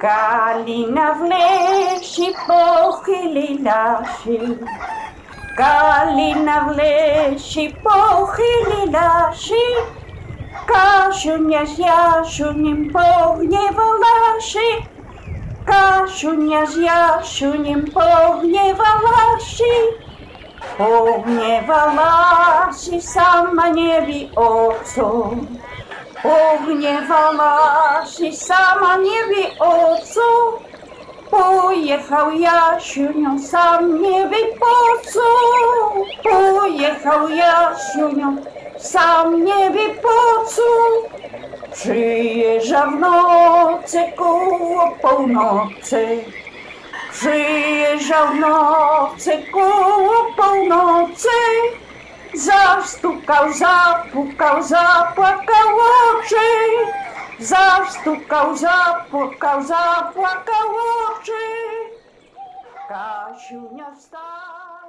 Kalina vleshi pohililashi, Kalina vleshi pohililashi, Kashunyas yashunim pohnievalashi, Kashunyas yashunim pohnievalashi, Pohnievalashi sama niebi otco. Pogniewalaś sama nie wie o co. Pojechał Jasiunią, sam nie wie po co. Pojechał Jasiunią, sam nie wie po co. Przyjeżdża w nocy koło północy. Przyjeżdżał w nocy koło północy. Zastukał, zapukał, zapłakał oczy. Zastukał, zapukał, zapłakał oczy. Kasiunia wstała.